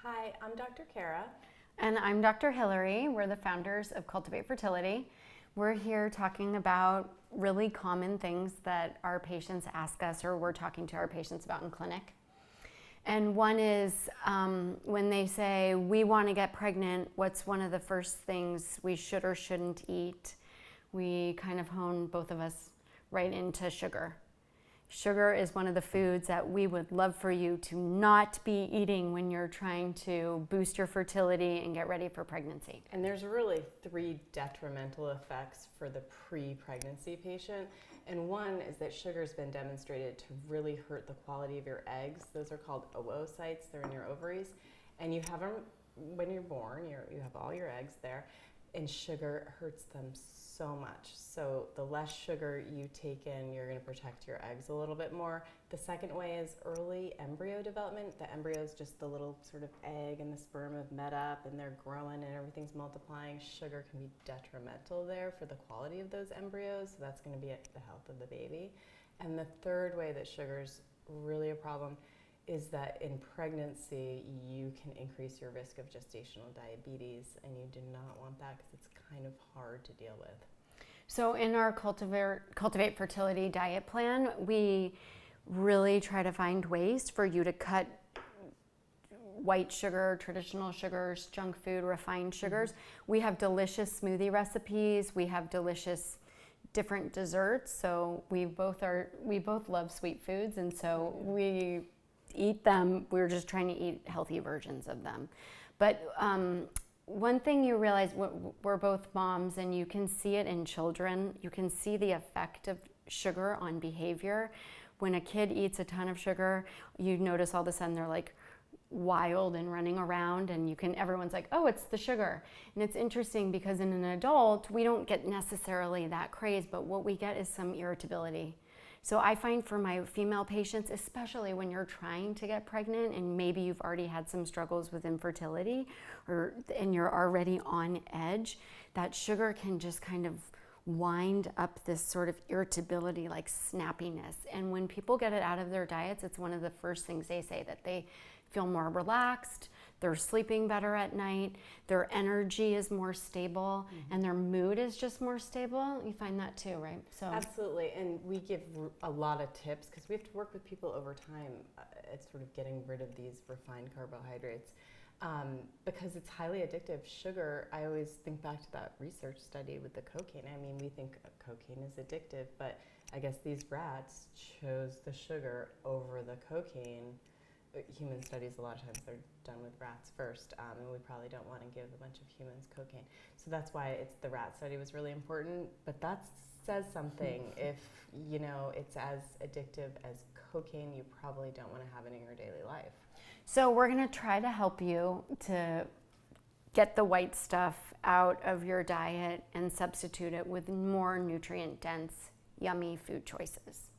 Hi, I'm Dr. Kara. And I'm Dr. Hillary. We're the founders of Cultivate Fertility. We're here talking about really common things that our patients ask us or we're talking to our patients about in clinic. And one is when they say, we want to get pregnant, what's one of the first things we should or shouldn't eat? We kind of hone, both of us, right into sugar. Sugar is one of the foods that we would love for you to not be eating when you're trying to boost your fertility and get ready for pregnancy. And there's really 3 detrimental effects for the pre-pregnancy patient. And one is that sugar's been demonstrated to really hurt the quality of your eggs. Those are called oocytes. They're in your ovaries. And you have them when you're born. You have all your eggs there. And sugar hurts them so much. So the less sugar you take in, you're going to protect your eggs a little bit more. The second way is early embryo development. The embryo is just the little sort of egg and the sperm have met up and they're growing and everything's multiplying. Sugar can be detrimental there for the quality of those embryos. So that's going to be the health of the baby. And the third way that sugar's really a problem is that in pregnancy, you can increase your risk of gestational diabetes, and you do not want that because it's kind of hard to deal with. So in our Cultivate Fertility diet plan, we really try to find ways for you to cut white sugar, traditional sugars, junk food, refined sugars. Mm-hmm. We have delicious smoothie recipes. We have delicious different desserts. So we both love sweet foods, and so we eat them. We're just trying to eat healthy versions of them. But one thing you realize, we're both moms, and you can see it in children. You can see the effect of sugar on behavior. When a kid eats a ton of sugar, you notice all of a sudden they're like wild and running around, and everyone's like, oh, it's the sugar. And it's interesting because in an adult, we don't get necessarily that craze, but what we get is some irritability. So I find for my female patients, especially when you're trying to get pregnant and maybe you've already had some struggles with infertility and you're already on edge, that sugar can just kind of wind up this sort of irritability, like snappiness. And when people get it out of their diets, it's one of the first things they say, that they feel more relaxed, they're sleeping better at night, their energy is more stable, and their mood is just more stable. You find that too, right? So absolutely, and we give a lot of tips because we have to work with people over time at sort of getting rid of these refined carbohydrates because it's highly addictive. Sugar, I always think back to that research study with the cocaine. I mean, we think cocaine is addictive, but I guess these rats chose the sugar over the cocaine. Human studies, a lot of times they're done with rats first, and we probably don't want to give a bunch of humans cocaine. So that's why the rat study was really important, but that says something. If it's as addictive as cocaine, you probably don't want to have it in your daily life. So we're going to try to help you to get the white stuff out of your diet and substitute it with more nutrient-dense, yummy food choices.